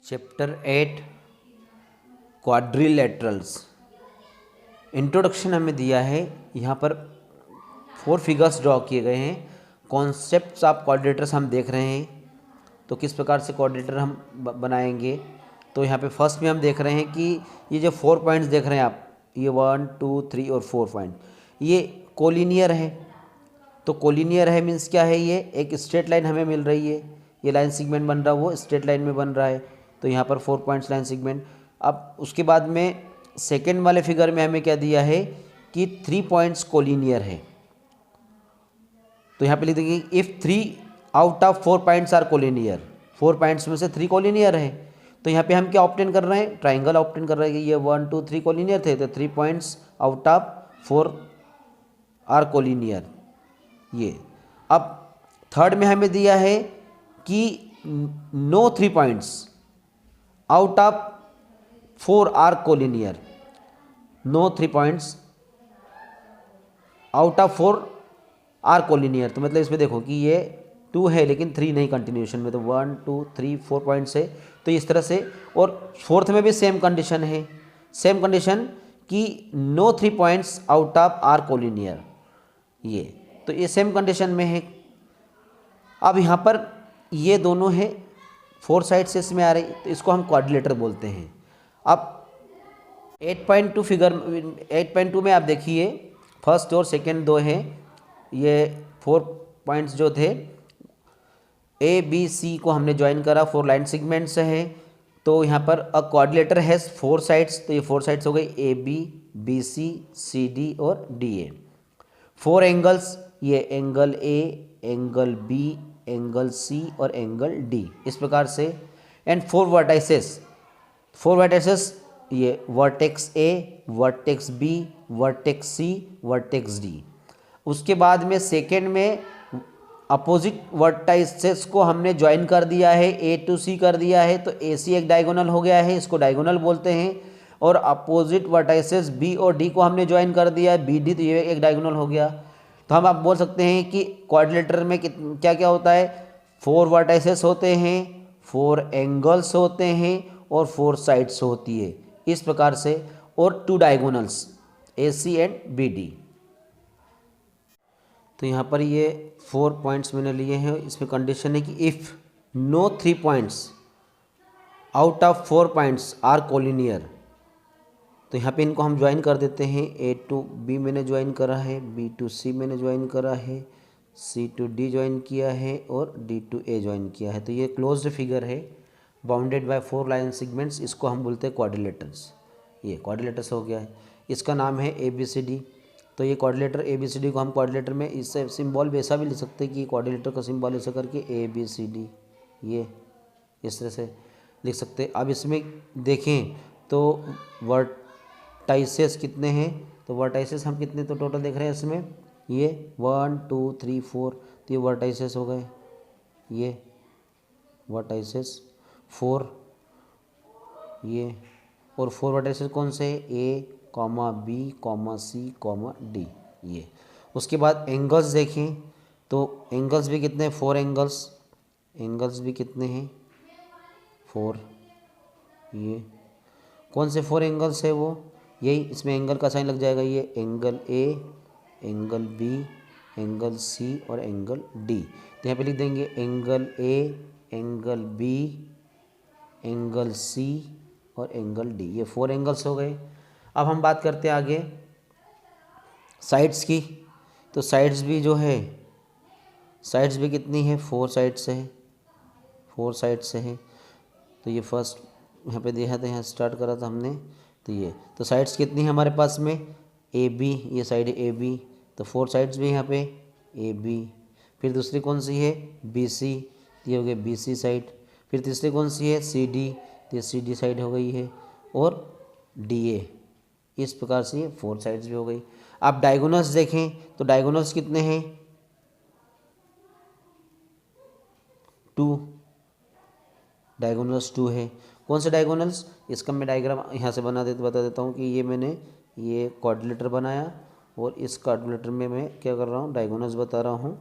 Chapter 8 quadrilaterals. Introduction हमें दिया है। यहाँ पर 4 फिगर्स ड्रॉ किए गए हैं। कॉन्सेप्ट्स ऑफ क्वाड्रिलेटर्स हम देख रहे हैं, तो किस प्रकार से क्वाड्रिलेटर हम बनाएंगे। तो यहाँ पे फर्स्ट में हम देख रहे हैं कि ये जो 4 पॉइंट्स देख रहे हैं आप, ये 1 2 3 और 4 पॉइंट, ये कोलिनियर है। तो कोलिनियर है मीन्स क्या है, ये एक स्ट्रेट लाइन हमें मिल रही है। ये लाइन सेगमेंट बन रहा है, वो स्ट्रेट लाइन में बन रहा है। तो यहाँ पर 4 पॉइंट्स लाइन सेगमेंट। अब उसके बाद में सेकेंड वाले फिगर में हमें क्या दिया है कि 3 पॉइंट्स कोलिनियर है। तो यहाँ पे लिख देंगे if 3 out of 4 points are collinear, 4 points में से 3 कोलिनियर है। तो यहाँ पे हम क्या ऑब्टेन कर रहे हैं, ट्राइंगल ऑब्टेन कर रहे हैं कि ये 1 2 3 कोलिनियर थे, तो 3 points out of 4 are collinear. ये अब थर्ड में हमें दिया है कि no 3 points out of 4 are collinear, no 3 points out of 4 are collinear. तो मतलब इसमें देखो कि ये 2 है लेकिन 3 नहीं कंटिन्यूशन में, तो 1 2 3 4 पॉइंट्स है। तो इस तरह से, और फोर्थ में भी सेम कंडीशन है, सेम कंडीशन कि no 3 points out of are collinear. ये तो ये सेम कंडीशन में है। अब यहाँ पर ये दोनों है 4 साइड से इसमें आ रही, तो इसको हम क्वाड्रिलेटर बोलते हैं। अब 8.2 फिगर 8.2 में आप देखिए फर्स्ट और सेकंड दो हैं, ये 4 पॉइंट्स जो थे ए बी सी को हमने ज्वाइन करा, 4 लाइन सेगमेंट्स हैं। तो यहाँ पर अ क्वाड्रिलेटर हैज़ 4 साइड्स, तो ये 4 साइड्स हो गई A B B C C D और डी ए। 4 एंगल्स, ये angle A, angle B, angle C और एंगल डी, इस प्रकार से। एंड 4 वर्टाइसेस, 4 वर्टाइसेस, ये vertex A, vertex B, vertex C, vertex D. उसके बाद में सेकेंड में अपोजिट वर्टाइसेस को हमने ज्वाइन कर दिया है, ए टू सी कर दिया है, तो ए सी एक डायगोनल हो गया है, इसको डायगोनल बोलते हैं। और अपोजिट वर्टाइसेस बी और डी को हमने ज्वाइन कर दिया है, बी डी, तो ये एक डायगोनल हो गया। तो हम आप बोल सकते हैं कि क्वाड्रिलेटर में क्या क्या होता है, 4 वर्टाइसेस होते हैं, 4 एंगल्स होते हैं और 4 साइड्स होती है, इस प्रकार से। और 2 diagonals A C and B D. तो यहाँ पर ये 4 पॉइंट्स मैंने लिए हैं, इसमें कंडीशन है कि if no 3 points out of 4 points are collinear, तो यहाँ पे इनको हम ज्वाइन कर देते हैं। ए टू बी मैंने ज्वाइन करा है, बी टू सी मैंने ज्वाइन करा है, सी टू डी ज्वाइन किया है और डी टू ए ज्वाइन किया है। तो ये क्लोज्ड फिगर है बाउंडेड बाय 4 लाइन सेगमेंट्स, इसको हम बोलते हैं क्वाड्रिलेटर्स। ये क्वाड्रिलेटर्स हो गया है, इसका नाम है ए बी सी डी। तो ये quadrilateral A B C D को हम क्वाड्रिलेटर में इससे सिंबल वैसा भी लिख सकते हैं कि क्वाड्रिलेटर का सिंबल ऐसा करके ए बी सी डी, ये इस तरह से लिख सकते हैं। अब इसमें देखें तो वर्टाइसेस कितने हैं, तो वर्टाइसेस हम कितने तो टोटल देख रहे हैं इसमें, ये 1 2 3 4, तो ये वर्टाइसेस हो गए, ये वर्टाइसेस 4, ये। और 4 वर्टाइसेस कौन से है, ए comma B comma C comma D, ये। उसके बाद एंगल्स देखें तो एंगल्स भी कितने हैं, 4 एंगल्स, एंगल्स भी कितने हैं 4, ये। कौन से 4 एंगल्स है वो, यही इसमें एंगल का साइन लग जाएगा, ये angle A, angle B, angle C और एंगल डी। तो यहाँ पे लिख देंगे angle A, angle B, angle C और एंगल डी, ये 4 एंगल्स हो गए। अब हम बात करते हैं आगे साइड्स की। तो साइड्स भी जो है, साइड्स भी कितनी है, 4 साइड से है, 4 साइड से है। तो ये फर्स्ट यहाँ पे देखा था, यहाँ स्टार्ट करा था हमने, तो ये। तो साइड्स कितनी है हमारे पास में, ए बी, ये साइड है ए बी, तो 4 साइड्स भी यहाँ पे ए बी। फिर दूसरी कौन सी है, बी सी, ये हो गया बी सी साइड। फिर तीसरी कौन सी है, सी डी, तो ये सी डी साइड हो गई है, और डी ए। इस प्रकार से ये 4 साइड्स भी हो गई। आप डायगोनल्स देखें तो डायगोनल्स कितने हैं, 2, डायगोनल्स 2 है। कौन से डायगोनल्स, इसका मैं डायग्राम यहाँ से बता देता हूँ कि ये मैंने ये क्वाड्रिलेटर बनाया और इस क्वाड्रिलेटर में मैं क्या कर रहा हूँ, डायगोनल्स बता रहा हूँ।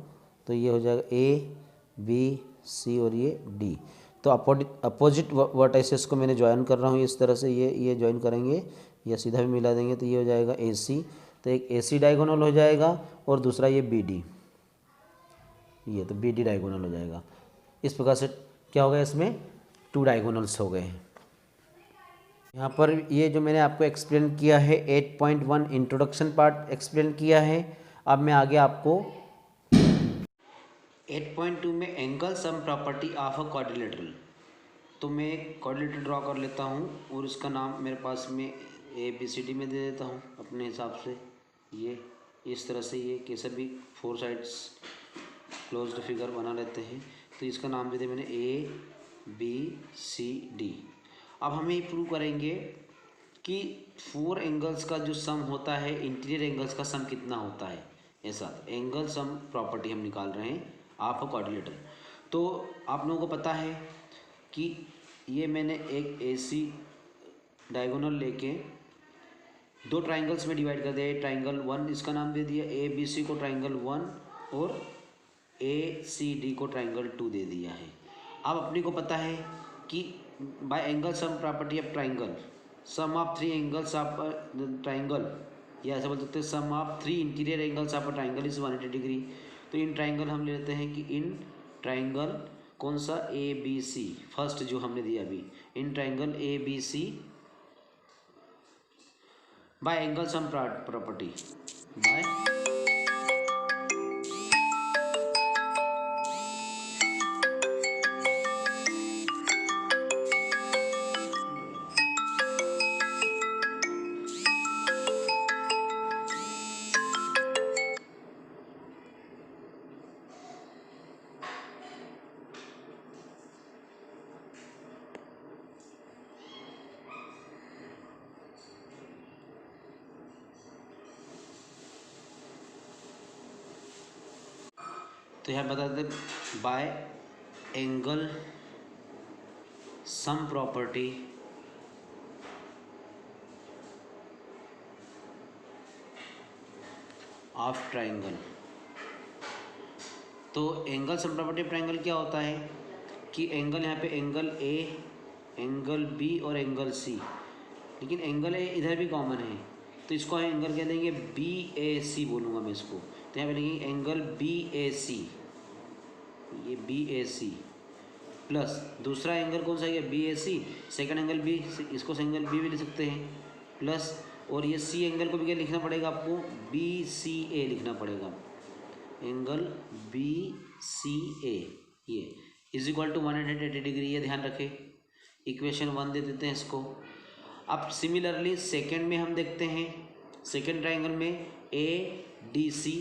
तो ये हो जाएगा ए बी सी और ये डी। तो अपोजिट वर्टाइसेस को मैंने ज्वाइन कर रहा हूँ इस तरह से, ये ज्वाइन करेंगे या सीधा भी मिला देंगे तो ये हो जाएगा AC। तो एक AC डायगोनल हो जाएगा और दूसरा ये BD, ये तो BD डायगोनल हो जाएगा। इस प्रकार से क्या हो गया, इसमें 2 डायगोनल्स हो गए हैं। यहाँ पर ये जो मैंने आपको एक्सप्लेन किया है 8.1 इंट्रोडक्शन पार्ट एक्सप्लेन किया है। अब मैं आगे आपको 8.2 में angle sum property of a quadrilateral, तो मैं एक क्वाड्रिलेटरल ड्रॉ कर लेता हूँ और उसका नाम मेरे पास में ABCD में दे देता हूँ अपने हिसाब से। ये इस तरह से ये कैसे भी 4 साइड्स क्लोज्ड फिगर बना लेते हैं। तो इसका नाम दे दिया मैंने ABCD। अब हमें ये प्रूव करेंगे कि 4 एंगल्स का जो सम होता है इंटीरियर एंगल्स का सम कितना होता है। ऐसा एंगल सम प्रॉपर्टी हम निकाल रहे हैं ऑफ अ क्वाड्रिलेटरल। तो आप लोगों को पता है कि ये मैंने एक AC डायगोनल लेके 2 ट्राइंगल्स में डिवाइड कर दिया। ट्राइंगल 1 इसका नाम दे दिया, ABC को ट्राइंगल 1 और ACD को ट्राइंगल 2 दे दिया है। अब अपने को पता है कि by angle sum property of triangle sum of 3 angles of triangle, या ऐसा बोल सकते हैं sum of 3 interior angles of a triangle is 180 degree. तो इन ट्राइंगल हम लेते हैं कि इन ट्राइंगल कौन सा ABC, फर्स्ट जो हमने दिया अभी, इन triangle ABC by angle sum property by तो यहाँ बता देते by angle sum property of triangle. तो angle sum property of triangle क्या होता है कि एंगल यहाँ पे एंगल A, एंगल B और एंगल C, लेकिन एंगल A इधर भी कॉमन है तो इसको एंगल कह देंगे BAC बोलूँगा मैं इसको। तो यहाँ पे लिखेंगे एंगल BAC, ये BAC प्लस दूसरा एंगल कौन सा है BAC, सेकंड एंगल B, इसको एंगल B भी लिख सकते हैं प्लस, और ये C एंगल को भी क्या लिखना पड़ेगा आपको, BCA लिखना पड़ेगा, एंगल BCA ये इज इक्वल टू 180 डिग्री, ये ध्यान रखें। इक्वेशन 1 दे देते हैं इसको। अब सिमिलरली सेकंड में हम देखते हैं, सेकंड ट्राइंगल में ADC,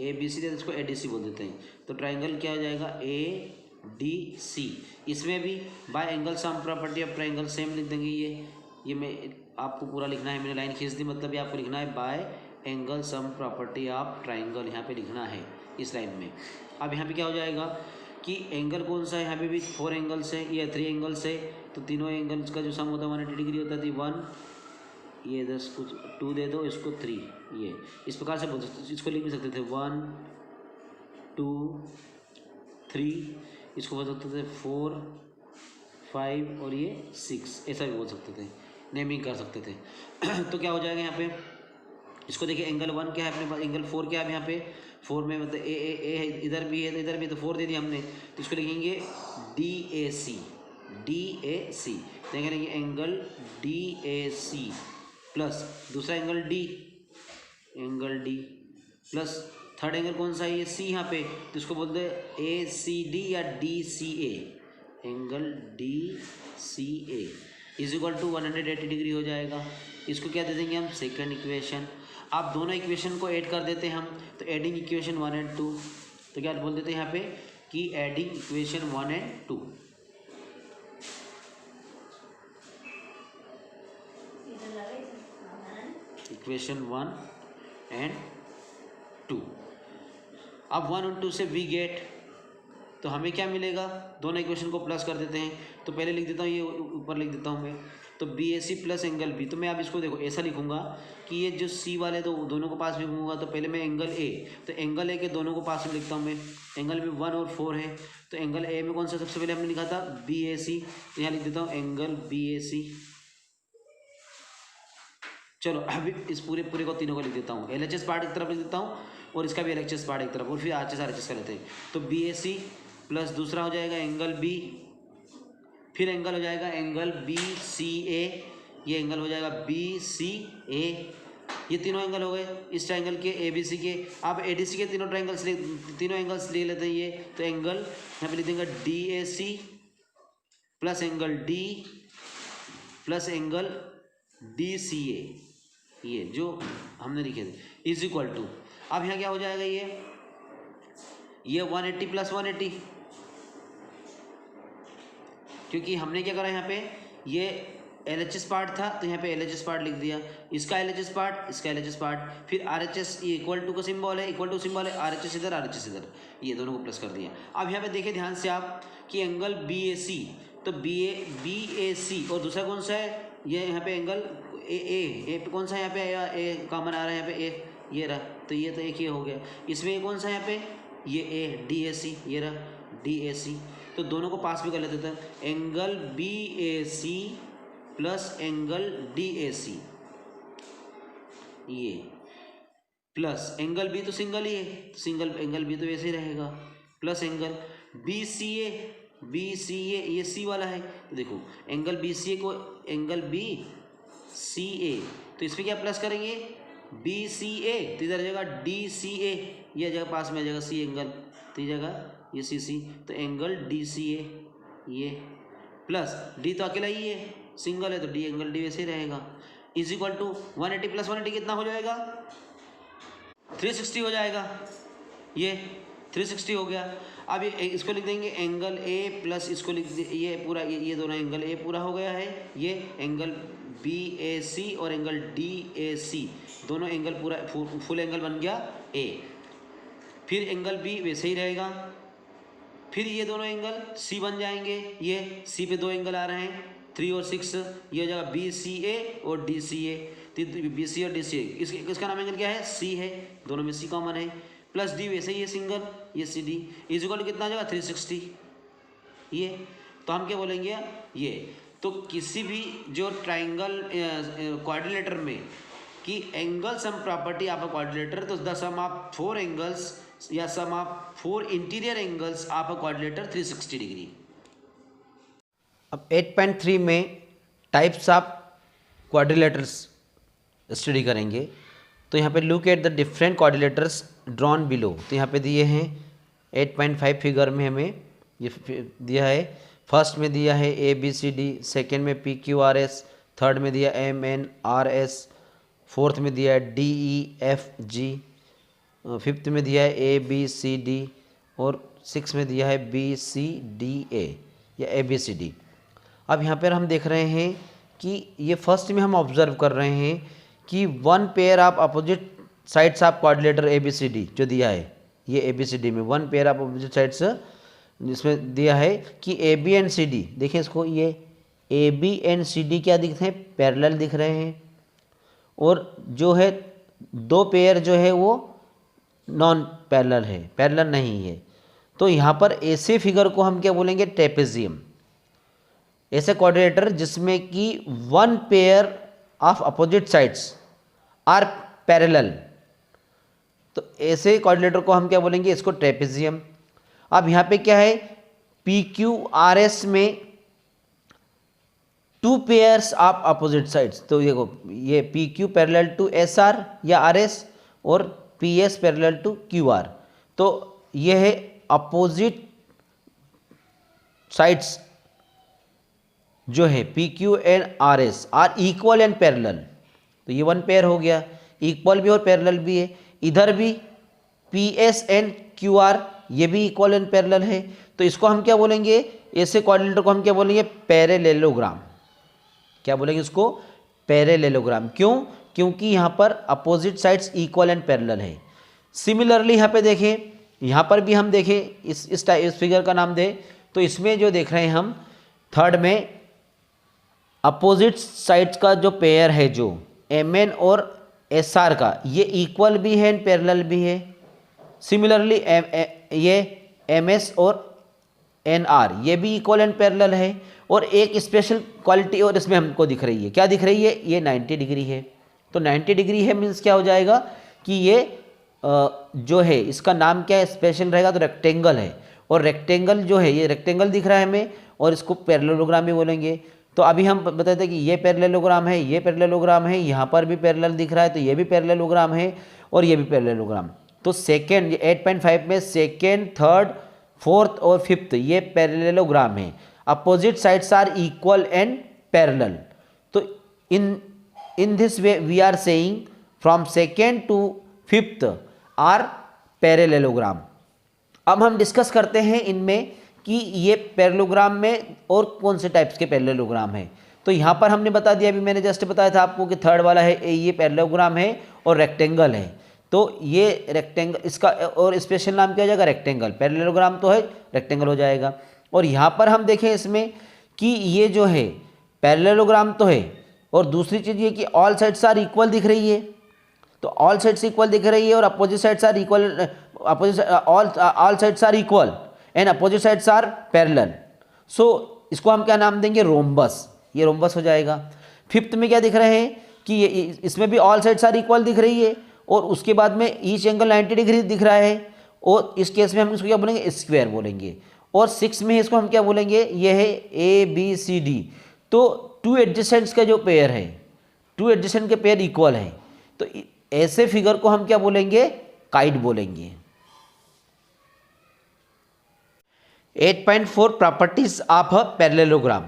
ABC देते इसको ADC बोल देते हैं। तो ट्राइंगल क्या हो जाएगा ADC। इसमें भी bye angle sum property of triangle same लिख देंगे। ये मैं आपको पूरा लिखना है, मैंने लाइन खींच दी, मतलब ये आपको लिखना है bye angle sum property of triangle, यहाँ पे लिखना है इस लाइन में। अब यहाँ पे क्या हो जाएगा कि एंगल कौन सा है, यहाँ पे भी 4 एंगल्स है या 3 एंगल्स है, तो तीनों एंगल्स का जो सम होता है 180 डिग्री होता है। 1 ये 10 कुछ 2 दे दो, इसको 3, ये इस प्रकार से बोल सकते, इसको लिख भी सकते थे 1 2 3, इसको बोल सकते थे 4 5 और ये 6, ऐसा भी बोल सकते थे, नेमिंग कर सकते थे। तो क्या हो जाएगा यहाँ पे, इसको देखिए एंगल 1 क्या है अपने पास, एंगल 4 क्या है यहाँ पे, 4 में मतलब ए इधर भी है तो इधर भी, तो 4 दे दिया हमने, तो इसको लिखेंगे DAC, तो यहाँ लिखेंगे एंगल DAC प्लस दूसरा angle D plus third angle कौन सा है, ये C यहाँ पे, तो इसको बोलते हैं ACD या DCA, angle DCA is equal to 180 degree हो जाएगा। इसको क्या दे देंगे हम, सेकंड इक्वेशन। आप दोनों इक्वेशन को ऐड कर देते हैं हम, तो एडिंग इक्वेशन 1 और 2, तो क्या बोल देते हैं यहाँ पे कि एडिंग इक्वेशन 1 और 2, इक्वेशन 1 और 2। अब 1 और 2 से वी गेट, तो हमें क्या मिलेगा, दोनों इक्वेशन को प्लस कर देते हैं। तो पहले लिख देता हूँ, ये ऊपर लिख देता हूँ मैं, तो B A C plus angle B, तो मैं अब इसको देखो ऐसा लिखूंगा कि ये जो सी वाले तो दोनों को पास में लिखूंगा, तो पहले मैं एंगल ए, तो एंगल ए के दोनों को पास में लिखता हूँ मैं, एंगल में 1 और 4 है, तो एंगल ए में कौन सा सबसे पहले हमने लिखा था बी ए सी, तो यहाँ लिख देता हूँ एंगल बी ए सी। चलो अभी इस पूरे को तीनों को लिख देता हूँ, एल एच एस पार्ट एक तरफ लिख देता हूँ और इसका भी एल एच एस पार्ट एक तरफ, और फिर आर एच एस का लेते हैं। तो बी ए सी प्लस दूसरा हो जाएगा एंगल बी, फिर एंगल हो जाएगा एंगल बी सी ए, ये एंगल हो जाएगा बी सी ए, ये तीनों एंगल हो गए इस ट्रायंगल के ए बी सी के। अब ए डी सी के तीनों एंगल्स ले लेते हैं ये, तो एंगल यहाँ पे लिख देंगे D A C plus angle D plus angle D C A, ये जो हमने लिखे थे इज इक्वल टू, अब यहाँ क्या हो जाएगा ये 180 प्लस 180, क्योंकि हमने क्या करा यहाँ पे ये एल एच एस पार्ट था तो यहाँ पे एल एच एस पार्ट लिख दिया, इसका एल एच एस पार्ट, इसका एल एच एस पार्ट, फिर R H S equal to का सिंबल है, इक्वल टू सिंबल है, आर एच एस इधर, आर एच एस इधर, ये दोनों को प्लस कर दिया। अब यहाँ पे देखिए ध्यान से आप कि एंगल बी ए सी, तो बी ए सी और दूसरा कौन सा है, ये यहाँ पे एंगल ए पे कौन सा है, यहाँ पे ए कॉमन आ रहा है, यहाँ पे ए ये रहा, तो ये तो एक ये हो गया, इसमें कौन सा है यहाँ पे ये ए डी ए सी, ये रहा डी ए सी, तो दोनों को पास भी कर लेते थे, angle B A C plus angle D A C, ये प्लस एंगल बी तो सिंगल ही है, सिंगल एंगल बी तो वैसे ही रहेगा, plus angle B C A, ये सी वाला है, तो देखो एंगल बी सी ए को एंगल बी सी ए, तो इसमें क्या प्लस करेंगे बी सी ए, तो इधर आ जाएगा डी सी ए, ये जगह पास में आ जाएगा सी एंगल, तो ये जगह ये सी सी, तो एंगल डी सी ए, ये प्लस डी तो अकेला ही है सिंगल है, तो डी एंगल डी वैसे ही रहेगा, इज इक्वल टू 180 प्लस 180 कितना हो जाएगा 360 हो जाएगा, ये 360 हो गया। अब ये इसको लिख देंगे एंगल ए प्लस इसको लिख ये पूरा ये दोनों एंगल ए पूरा हो गया है, ये एंगल बी ए सी और एंगल डी ए सी दोनों एंगल पूरा फुल एंगल बन गया ए, फिर एंगल बी वैसे ही रहेगा, फिर ये दोनों एंगल सी बन जाएंगे, ये सी पे दो एंगल आ रहे हैं 3 और 6, ये हो जाएगा बी सी ए और डी सी ए, बी सी और डी सी ए, इसका नाम एंगल क्या है सी है, दोनों में सी कॉमन है, प्लस डी वैसे ही है सिंगल, ये C D is equal to कितना आ जाएगा 360, ये तो हम क्या बोलेंगे ये, तो किसी भी जो ट्राइंगल क्वाड्रिलेटर में कि angle sum property of a quadrilateral, तो द सम ऑफ 4 एंगल्स या sum of 4 interior angles of a quadrilateral 360 degree. अब 8.3 में टाइप्स ऑफ क्वाड्रिलेटर्स स्टडी करेंगे, तो यहाँ पे look at the different quadrilaterals drawn below, तो यहाँ पे दिए हैं 8.5 फिगर में हमें ये दिया है, फर्स्ट में दिया है A B C D, second में P Q R S, third में दिया M N R S, fourth में दिया है D E F G, fifth में दिया है ए बी सी डी और सिक्स में दिया है बी सी डी ए या ए बी सी डी। अब यहाँ पर हम देख रहे हैं कि ये फर्स्ट में हम ऑब्जर्व कर रहे हैं कि 1 pair of opposite sides of quadrilateral A B C D जो दिया है, ये ए बी सी डी में 1 पेयर ऑफ अपोजिट साइड्स जिसमें दिया है कि A B and C D, देखिए इसको ये A B and C D क्या दिख रहे हैं पैरेलल दिख रहे हैं, और जो है 2 पेयर जो है वो नॉन पैरेलल है, पैरेलल नहीं है। तो यहाँ पर ऐसे फिगर को हम क्या बोलेंगे ट्रेपेजियम, ऐसे क्वाड्रिलेटर जिसमें कि 1 pair of opposite sides are parallel, तो ऐसे क्वाड्रिलेटर को हम क्या बोलेंगे इसको ट्रेपेजियम। अब यहाँ पे क्या है पी क्यू आर एस में 2 पेयर्स ऑफ अपोजिट साइड्स, तो देखो ये P Q parallel to S R या आर एस और P S parallel to Q R, तो ये है अपोजिट साइड्स जो है P Q and R S are equal and parallel, तो ये 1 पेयर हो गया, इक्वल भी और पैरेलल भी है। इधर भी P S and Q R ये भी इक्वल एंड पैरेलल है, तो इसको हम क्या बोलेंगे, ऐसे क्वाड्रिलेटर को हम क्या बोलेंगे पैरेलेलोग्राम। क्या बोलेंगे इसको पैरेलेलोग्राम, क्यों? क्योंकि यहाँ पर opposite sides equal and parallel है। सिमिलरली यहाँ पे देखें, यहाँ पर भी हम देखें इस फिगर का नाम दें, तो इसमें जो देख रहे हैं हम थर्ड में अपोजिट साइड्स का जो पेयर है जो एम एन और एस आर का, ये इक्वल भी है एंड पैरेलल भी है। सिमिलरली ये एम एस और एन आर ये भी इक्वल एंड पैरेलल है। और एक स्पेशल क्वालिटी और इसमें हमको दिख रही है, क्या दिख रही है, ये 90 डिग्री है। तो 90 डिग्री है मीन्स क्या हो जाएगा कि ये जो है इसका नाम क्या है, स्पेशल रहेगा तो रेक्टेंगल है। और रेक्टेंगल जो है ये रेक्टेंगल दिख रहा है हमें, और इसको पैरेललोग्राम भी बोलेंगे। तो अभी हम बताते हैं कि ये पैरेललोग्राम है, ये पैरेललोग्राम है, यहाँ पर भी पैरेलल दिख रहा है तो ये भी पैरेललोग्राम है और ये भी पैरेललोग्राम। तो सेकेंड 8.5 में सेकेंड, थर्ड, फोर्थ और फिफ्थ ये पैरेललोग्राम है। Opposite sides are equal and parallel. तो in this way we are saying from second to fifth are parallelogram. अब हम डिस्कस करते हैं इनमें कि ये पैरेललोग्राम में और कौन से टाइप्स के पैरेललोग्राम है। तो यहाँ पर हमने बता दिया, अभी मैंने जस्ट बताया था आपको कि थर्ड वाला है ये पैरेललोग्राम है और रेक्टेंगल है। तो ये रेक्टेंगल, इसका और स्पेशल नाम क्या हो जाएगा, रेक्टेंगल। पैरेललोग्राम तो है, रेक्टेंगल हो जाएगा। और यहाँ पर हम देखें इसमें कि ये जो है पैरेललोग्राम तो है, और दूसरी चीज़ ये कि ऑल साइड्स आर इक्वल दिख रही है। तो ऑल साइड्स इक्वल दिख रही है और opposite sides are equal, all sides are equal and opposite sides are parallel. So इसको हम क्या नाम देंगे, रोम्बस। ये रोम्बस हो जाएगा। फिफ्थ में क्या दिख रहे हैं कि ये इसमें भी ऑल साइड्स आर इक्वल दिख रही है और उसके बाद में ईच एंगल 90 डिग्री दिख रहा है, और इस केस में हम इसको क्या बोलेंगे, स्क्वायर बोलेंगे। और 6 में इसको हम क्या बोलेंगे, ये है ABCD। तो टू एडजेसेंट्स का जो पेयर है, टू एडजेसेंट के पेयर इक्वल है, तो ऐसे फिगर को हम क्या बोलेंगे, काइट बोलेंगे। 8.4 प्रॉपर्टीज ऑफ अ पैरेललोग्राम।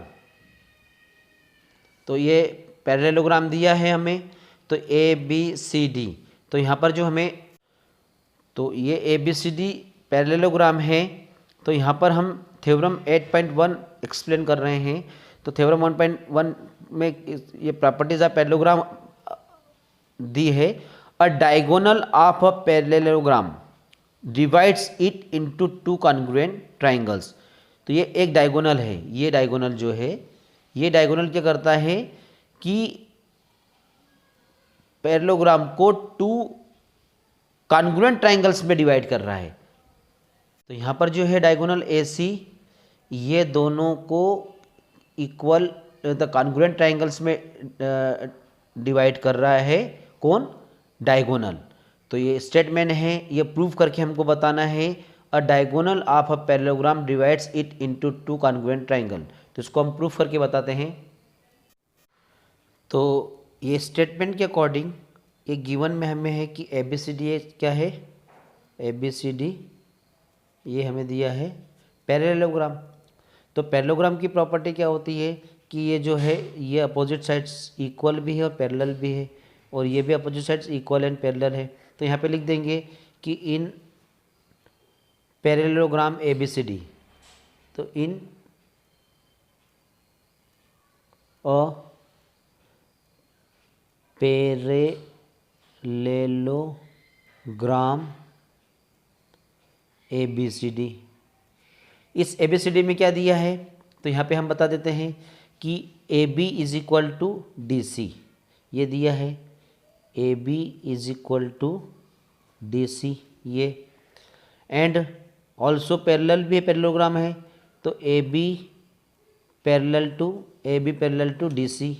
तो ये पैरेललोग्राम दिया है हमें, तो ABCD। तो यहाँ पर जो हमें, तो ये ABCD पैरेललोग्राम है। तो यहाँ पर हम थ्योरम 8.1 एक्सप्लेन कर रहे हैं। तो थ्योरम 1.1 में ये प्रॉपर्टीज ऑफ पैरेललोग्राम दी है। अ diagonal of a parallelogram divides it into two congruent triangles. तो ये एक डायगोनल है, ये डायगोनल जो है, ये डायगोनल क्या करता है कि पैरेललोग्राम को टू कॉन्ग्रुएंट ट्राइंगल्स में डिवाइड कर रहा है। तो यहाँ पर जो है डायगोनल AC, ये दोनों को इक्वल द कॉन्ग्रुएंट ट्राइंगल्स में डिवाइड कर रहा है। कौन, डायगोनल। तो ये स्टेटमेंट है, ये प्रूव करके हमको बताना है। अ diagonal of a parallelogram divides it into two congruent triangle. तो इसको हम प्रूफ करके बताते हैं। तो ये स्टेटमेंट के अकॉर्डिंग ये गिवन में हमें है कि ABCD क्या है, ABCD ये हमें दिया है पैरेललोग्राम। तो पैरेललोग्राम की प्रॉपर्टी क्या होती है कि ये जो है ये अपोजिट साइड्स इक्वल भी है और पैरेलल भी है, और ये भी opposite sides equal and parallel है। तो यहाँ पे लिख देंगे कि इन पैरेललोग्राम ABCD, तो इन अ पैरेललोग्राम ABCD, इस ABCD में क्या दिया है, तो यहाँ पे हम बता देते हैं कि AB is equal to DC, ये दिया है AB is equal to DC ये, एंड ऑल्सो पैरेलल भी पैरेललोग्राम है। तो AB पैरेलल टू DC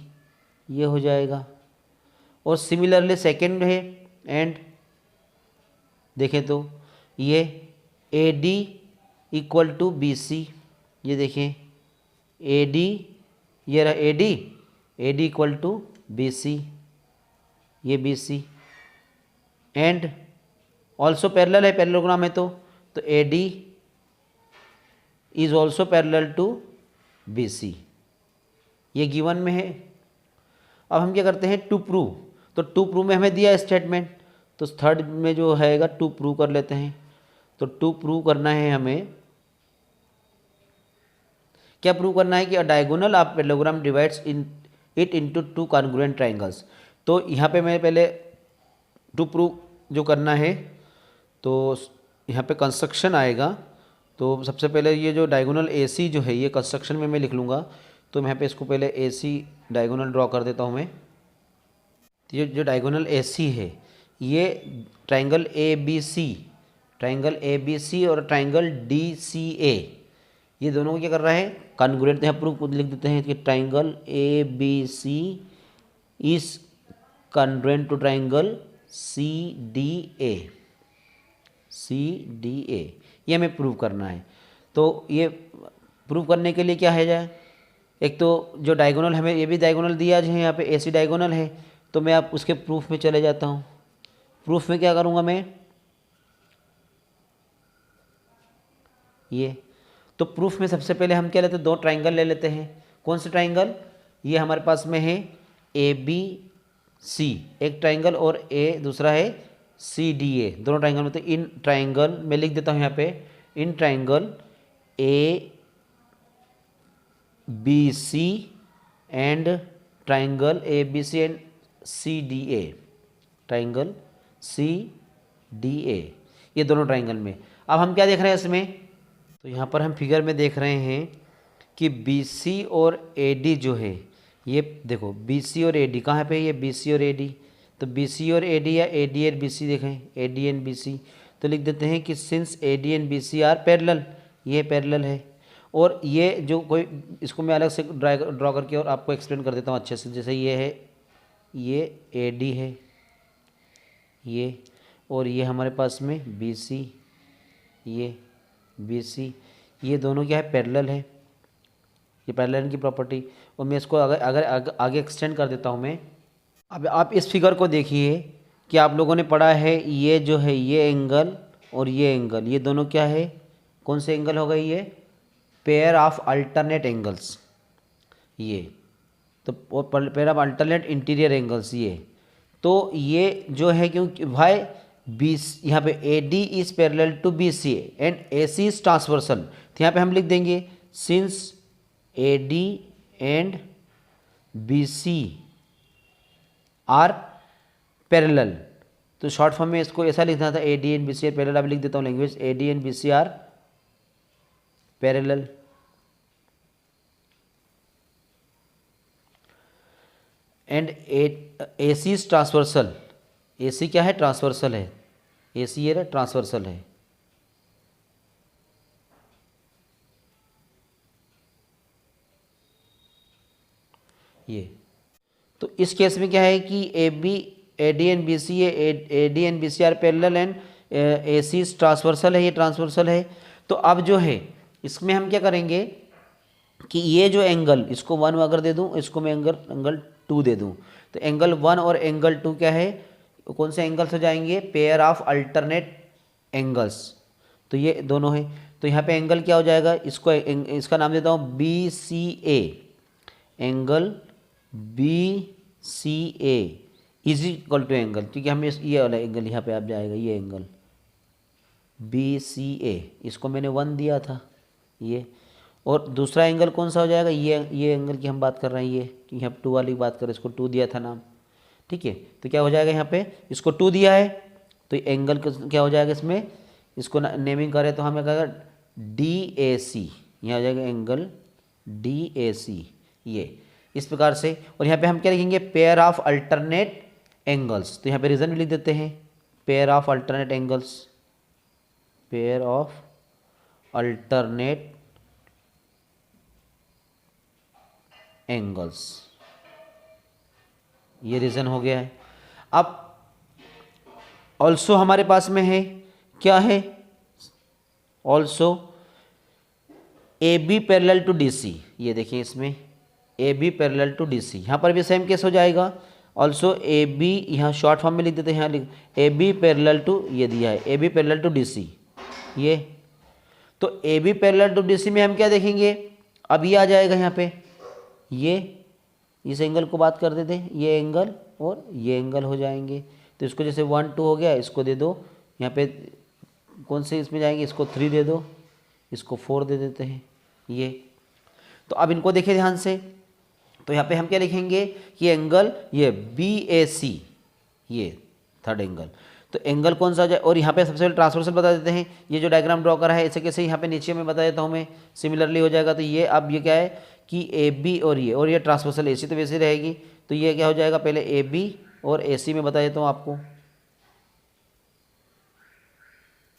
ये हो जाएगा। और सिमिलरली सेकेंड है, एंड देखें तो ये AD इक्वल टू BC, ये देखें AD, ये रहा AD इक्वल टू BC, ये BC, एंड ऑल्सो पैरेलल है, पैरेललोग्राम है तो AD is also parallel to BC, ये गिवन में है। अब हम क्या करते हैं, टू प्रूव। तो टू प्रूव में हमें दिया स्टेटमेंट, तो थर्ड में जो हैगा टू प्रूव कर लेते हैं। तो टू प्रूव करना है हमें, क्या प्रूव करना है कि अ diagonal of parallelogram divides it into two congruent triangles. तो यहाँ पे मैं पहले टू प्रूव जो करना है, तो यहाँ पे कंस्ट्रक्शन आएगा। तो सबसे पहले ये जो डायगोनल AC जो है ये कंस्ट्रक्शन में मैं लिख लूँगा। तो मैं यहाँ पे इसको पहले ए सी डायगोनल ड्रॉ कर देता हूँ मैं। तो ये जो डायगोनल ए सी है ये triangle A B C, triangle A B C और ट्राइंगल डी सी ए, ये दोनों को क्या कर रहा है, कॉन्ग्रुएंट। यहाँ प्रूफ लिख देते हैं कि triangle A B C is congruent to triangle C D A, C D A, ये हमें प्रूव करना है। तो ये प्रूव करने के लिए क्या है जाए, एक तो जो डायगोनल हमें ये भी डायगोनल दिया है, यहाँ पे ए सी डायगोनल है, तो मैं आप उसके प्रूफ में चले जाता हूँ। प्रूफ में क्या करूँगा मैं, ये तो प्रूफ में सबसे पहले हम क्या लेते हैं, दो ट्राइंगल ले लेते हैं। कौन से ट्राइंगल, ये हमारे पास में है ए बी सी एक ट्राइंगल और ए दूसरा है सी डी ए, दोनों ट्राइंगल में। तो इन ट्राइंगल मैं लिख देता हूँ यहाँ पे, in triangle A B C and triangle A B C and C D A, triangle C D A, ये दोनों ट्राइंगल में। अब हम क्या देख रहे हैं इसमें, तो यहाँ पर हम फिगर में देख रहे हैं कि बी सी और ए डी जो है, ये देखो बी सी और ए डी कहाँ पे, ये बी सी और ए डी, तो बी सी और ए डी या A D and B C देखें, A D and B C, तो लिख देते हैं कि since A D and B C are parallel, ये पैरेलल है। और ये जो कोई, इसको मैं अलग से ड्रॉ करके और आपको एक्सप्लेन कर देता हूँ अच्छे से। जैसे ये है, ये ए डी है ये, और ये हमारे पास में बी सी, ये बी सी, ये दोनों क्या है, पैरेलल है, ये पैरेलल की प्रॉपर्टी। और मैं इसको अगर आगे एक्सटेंड कर देता हूँ मैं। अब आप इस फिगर को देखिए कि आप लोगों ने पढ़ा है, ये जो है ये एंगल और ये एंगल, ये दोनों क्या है, कौन से एंगल हो गए, ये पेयर ऑफ अल्टरनेट एंगल्स, ये तो pair of alternate interior angles, ये तो ये जो है, क्योंकि भाई बी यहाँ पे A D is parallel to B C and A C is transversal, तो यहाँ पे हम लिख देंगे since A D and B C are parallel. तो शॉर्ट फॉर्म में इसको ऐसा लिखना था, A D and B C are parallel. अब लिख देता हूँ language, A D and B C are parallel and A C is transversal, A C क्या है, ट्रांसवर्सल है, ए सी ये ट्रांसवर्सल है। ये तो इस केस में क्या है कि A D and B C, A D and B C are parallel and A C transversal है, ये ट्रांसवर्सल है। तो अब जो है इसमें हम क्या करेंगे कि ये जो एंगल, इसको 1 अगर दे दूं, इसको मैं एंगल 2 दे दूं, तो एंगल 1 और एंगल 2 क्या है, कौन से एंगल्स हो जाएंगे, पेयर ऑफ अल्टरनेट एंगल्स। तो ये दोनों है, तो यहाँ पे एंगल क्या हो जाएगा, इसको इसका नाम देता हूँ B C A, angle B C A is equal to angle, क्योंकि हमें ये वाला एंगल यहाँ पे आप जाएगा, ये एंगल बी सी ए, इसको मैंने 1 दिया था ये। और दूसरा एंगल कौन सा हो जाएगा, ये एंगल की हम बात कर रहे हैं, ये कि यहाँ 2 वाली बात करें, इसको 2 दिया था नाम, ठीक है। तो क्या हो जाएगा, यहाँ पे इसको 2 दिया है, तो एंगल क्या हो जाएगा इसमें, इसको नेमिंग करें तो हमें कहेगा डी ए सी, यहाँ हो जाएगा एंगल डी ए सी, ये इस प्रकार से। और यहाँ पे हम क्या लिखेंगे, पेयर ऑफ अल्टरनेट एंगल्स, तो यहाँ पे रीजन भी लिख देते हैं, pair of alternate angles, pair of alternate angles, ये रीजन हो गया है। अब ऑल्सो हमारे पास में है, क्या है, also A B parallel to D C, ये देखिए इसमें A B parallel to D C, यहाँ पर भी सेम केस हो जाएगा। ऑल्सो ए बी, यहाँ शॉर्ट फॉर्म में लिख देते हैं, यहाँ लिख ए बी पैरेलल टू, ये दिया है A B parallel to D C, ये तो A B parallel to D C में हम क्या देखेंगे, अब ये आ जाएगा यहाँ पे, ये इस एंगल को बात कर देते हैं, ये एंगल और ये एंगल हो जाएंगे। तो इसको जैसे 1 2 हो गया, इसको दे दो, यहाँ पे कौन से इसमें जाएंगे, इसको 3 दे दो, इसको 4 दे देते हैं, ये। तो अब इनको देखिए ध्यान से, तो यहाँ पे हम क्या लिखेंगे कि एंगल ये बी ए सी, ये थर्ड एंगल, तो एंगल कौन सा जाए। और यहाँ पे सबसे पहले ट्रांसवर्सल बता देते हैं, ये जो डायग्राम ड्रॉ करा है ऐसे कैसे यहाँ पे नीचे में बता देता हूँ मैं, सिमिलरली हो जाएगा। तो ये अब ये क्या है कि ए बी और ये ट्रांसवर्सल ए सी तो वैसे रहेगी, तो ये क्या हो जाएगा, पहले ए बी और ए सी में बता देता हूँ आपको।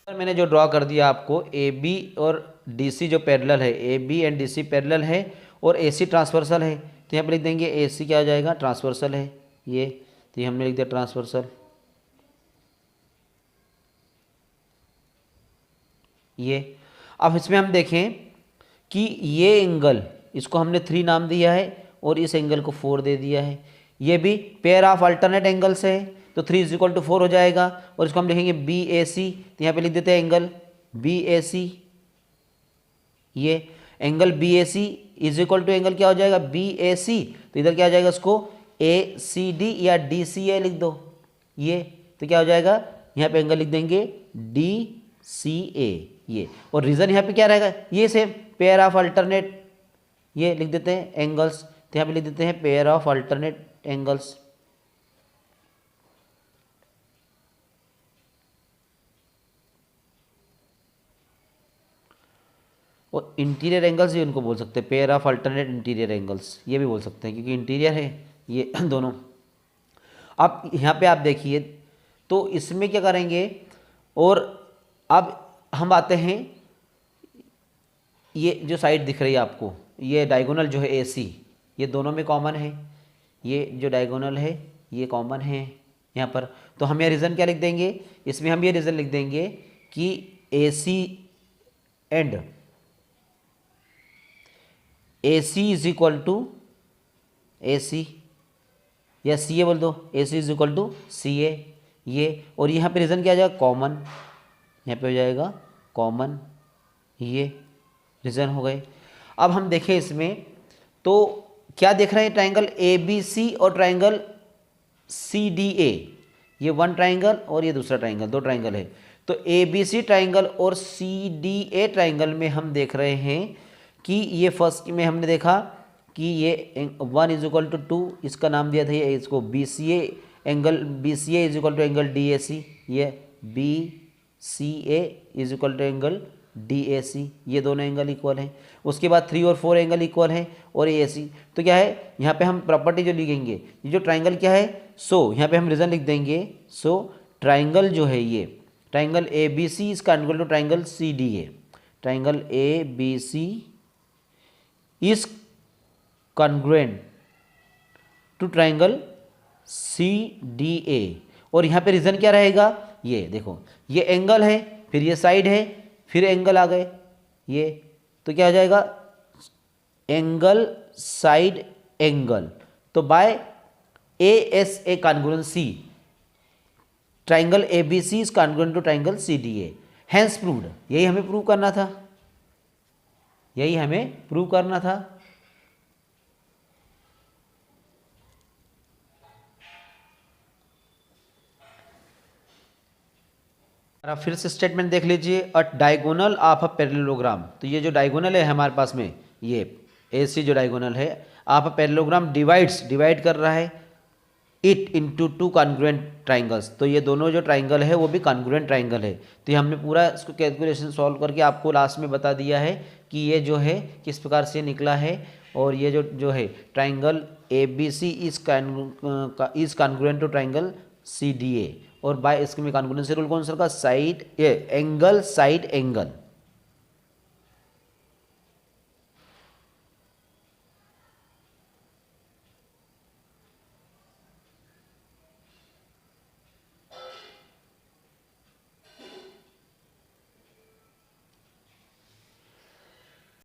मैंने जो ड्रॉ कर दिया आपको, ए बी और डी सी जो पैरेलल है, A B and D C parallel है और ए सी ट्रांसवर्सल है, तो यहाँ पे लिख देंगे ए सी क्या हो जाएगा, ट्रांसवर्सल है ये, तो ये हमने लिख दिया ट्रांसवर्सल। ये अब इसमें हम देखें कि ये एंगल, इसको हमने 3 नाम दिया है और इस एंगल को 4 दे दिया है। ये भी पेयर ऑफ अल्टरनेट एंगल्स है, तो 3 = 4 हो जाएगा। और इसको हम लिखेंगे बी ए सी, तो यहाँ पे लिख देते हैं एंगल बी ए सी। ये angle B A C is equal to angle क्या हो जाएगा, बी ए सी, तो इधर क्या हो जाएगा, उसको ए सी डी या डी सी ए लिख दो। ये तो क्या हो जाएगा, यहाँ पे एंगल लिख देंगे डी सी ए ये, और रीजन यहाँ पे क्या रहेगा, ये सेम पेयर ऑफ अल्टरनेट, ये लिख देते हैं एंगल्स, तो यहाँ पे लिख देते हैं पेयर ऑफ अल्टरनेट एंगल्स। और इंटीरियर एंगल्स भी उनको बोल सकते हैं, pair of alternate interior angles, ये भी बोल सकते हैं क्योंकि इंटीरियर है ये दोनों। अब यहाँ पे आप देखिए, तो इसमें क्या करेंगे, और अब हम आते हैं, ये जो साइड दिख रही है आपको, ये डायगोनल जो है ए सी, ये दोनों में कॉमन है, ये जो डायगोनल है ये कॉमन है यहाँ पर। तो हम ये रीज़न क्या लिख देंगे, इसमें हम ये रीज़न लिख देंगे कि A C and A C is equal to A C, या सी ए बोल दो, A C is equal to C A ये, और यहाँ पे रीज़न क्या आ जाएगा, कॉमन, यहाँ पे हो जाएगा कॉमन, ये रीज़न हो गए। अब हम देखें इसमें, तो क्या देख रहे हैं, ट्राइंगल ए बी सी और ट्राइंगल सी डी ए, ये वन ट्राइंगल और ये दूसरा ट्राइंगल, 2 ट्राइंगल है। तो ए बी सी ट्राइंगल और सी डी ए ट्राइंगल में हम देख रहे हैं कि ये फर्स्ट में हमने देखा कि ये 1 = 2, इसका नाम दिया था ये, इसको B C A angle, B C A is equal to angle D A C, ये B C A is equal to angle D A C, ये दोनों एंगल इक्वल हैं। उसके बाद 3 और 4 एंगल इक्वल हैं और ए सी, तो क्या है, यहाँ पे हम प्रॉपर्टी जो लिखेंगे, ये जो ट्राइंगल क्या है, सो यहाँ पे हम रीज़न लिख देंगे, सो ट्राइंगल जो है ये ट्राइंगल ए बी सी इसका equal to triangle C D A, triangle A B C is congruent to triangle C D A. और यहाँ पे रीज़न क्या रहेगा, ये देखो, ये एंगल है, फिर ये साइड है, फिर एंगल आ गए ये, तो क्या हो जाएगा, एंगल साइड एंगल, तो by A S A congruency, triangle A B C is congruent to triangle C D A, hence proved. यही हमें प्रूव करना था, यही हमें प्रूव करना था। अब फिर से स्टेटमेंट देख लीजिए, अ डायगोनल ऑफ अ पैरेललोग्राम, तो ये जो डायगोनल है हमारे पास में, ये ए सी जो डायगोनल है ऑफ अ पैरेललोग्राम डिवाइड कर रहा है इट इनटू 2 कॉन्ग्रुएंट ट्राइंगल्स, तो ये दोनों जो ट्राइंगल है वो भी कॉन्ग्रुएंट ट्राइंगल है। तो ये हमने पूरा इसको कैलकुलेशन सॉल्व करके आपको लास्ट में बता दिया है कि ये जो है किस प्रकार से निकला है, और ये जो है triangle A B C is congruent to triangle C D A, और बाय इसके में कॉन्ग्रुएंसी रूल कौन सा का, साइड एंगल साइड एंगल।